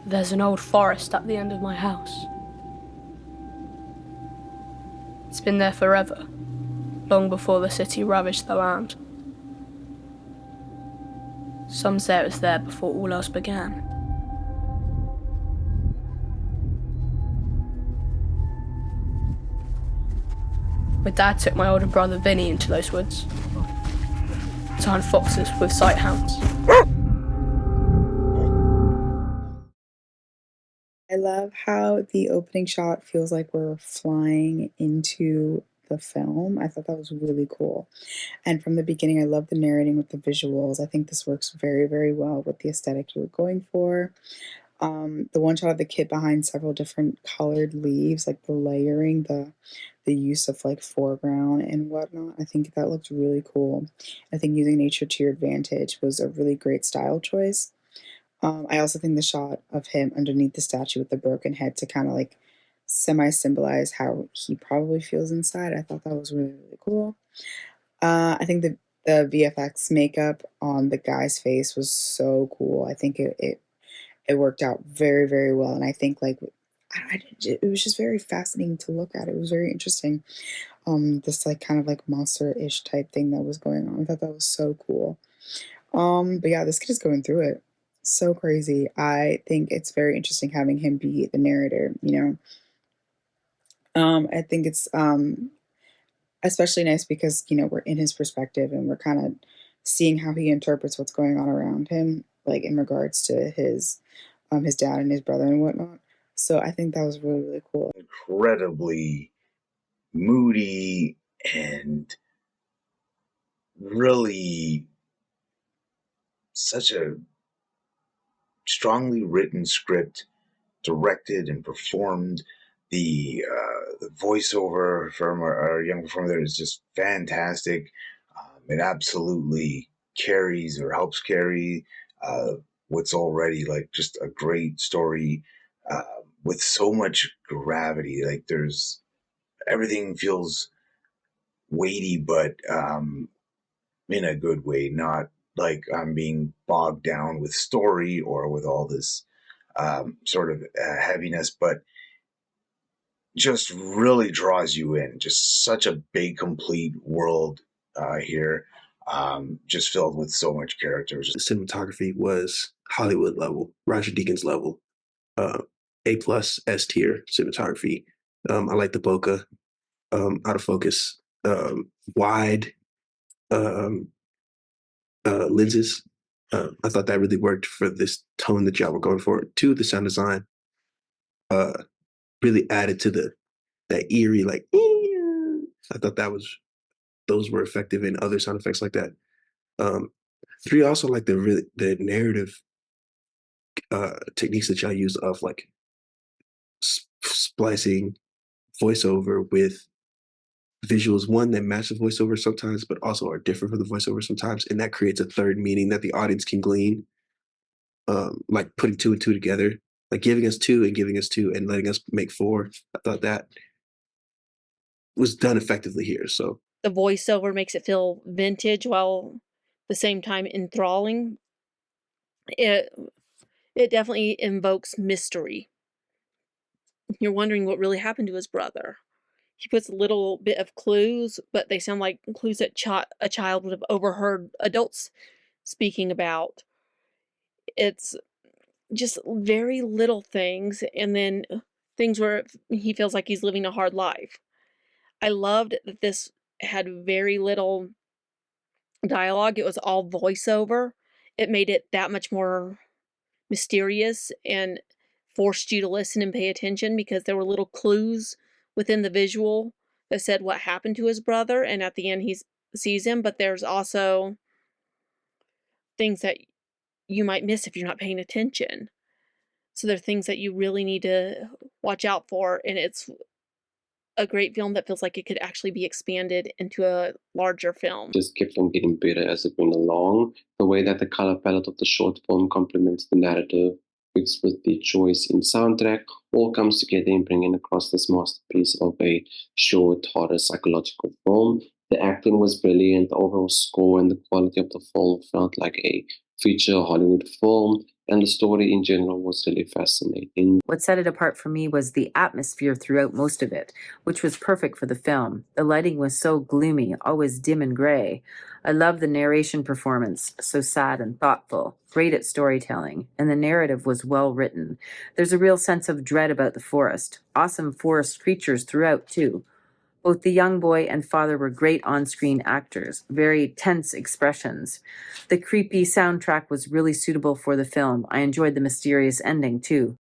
There's an old forest at the end of my house. It's been there forever, long before the city ravaged the land. Some say it was there before all else began. My dad took my older brother Vinny into those woods to hunt foxes with sighthounds. I love how the opening shot feels like we're flying into the film. I thought that was really cool. And from the beginning, I love the narrating with the visuals. I think this works very, very well with the aesthetic you were going for. The one shot of the kid behind several different colored leaves, like the layering, the use of like foreground and whatnot. I think that looked really cool. I think using nature to your advantage was a really great style choice. I also think the shot of him underneath the statue with the broken head to kind of like semi symbolize how he probably feels inside. I thought that was really, really cool. I think the VFX makeup on the guy's face was so cool. I think it worked out very, very well. And I think like it was just very fascinating to look at. It was very interesting. This like kind of like monster-ish type thing that was going on. I thought that was so cool. But yeah, this kid is going through it. So crazy. I think it's very interesting having him be the narrator, you know. I think it's especially nice because, you know, we're in his perspective and we're kind of seeing how he interprets what's going on around him, like in regards to his dad and his brother and whatnot. So I think that was really, really cool. Incredibly moody and really such a strongly written script, directed and performed. The voiceover from our young performer there is just fantastic. It absolutely carries or helps carry what's already like just a great story uh, with so much gravity. Like there's everything feels weighty, but in a good way, not like I'm being bogged down with story or with all this sort of heaviness, but just really draws you in. Just such a big, complete world here, just filled with so much character. The cinematography was Hollywood level, Roger Deakins level, A plus S tier cinematography. I like the bokeh, out of focus, wide lenses. I thought that really worked for this tone that y'all were going for. Two, the sound design really added to that eerie like. I thought those were effective in other sound effects like that. Three, also like the narrative techniques that y'all use of like splicing voiceover with visuals, one that match the voiceover sometimes, but also are different from the voiceover sometimes, and that creates a third meaning that the audience can glean. Like putting two and two together, like giving us two and giving us two and letting us make four. I thought that was done effectively here. So The voiceover makes it feel vintage while the same time enthralling. It it definitely invokes mystery. You're wondering what really happened to his brother. He puts a little bit of clues, but they sound like clues that a child would have overheard adults speaking about. It's just very little things, and then things where he feels like he's living a hard life. I loved that this had very little dialogue. It was all voiceover. It made it that much more mysterious and forced you to listen and pay attention because there were little clues within the visual that said what happened to his brother, and at the end he sees him, but there's also things that you might miss if you're not paying attention. So there are things that you really need to watch out for, and it's a great film that feels like it could actually be expanded into a larger film. Just kept on getting better as it went along. The way that the color palette of the short film complements the narrative, mixed with the choice in soundtrack, all comes together in bringing across this masterpiece of a short, horror psychological film. The acting was brilliant, the overall score and the quality of the film felt like a feature Hollywood film. and the story in general was really fascinating. What set it apart for me was the atmosphere throughout most of it, which was perfect for the film. The lighting was so gloomy, always dim and gray. I love the narration performance, so sad and thoughtful, great at storytelling, and the narrative was well written. There's a real sense of dread about the forest. Awesome forest creatures throughout, too. Both the young boy and father were great on-screen actors, very tense expressions. The creepy soundtrack was really suitable for the film. I enjoyed the mysterious ending, too.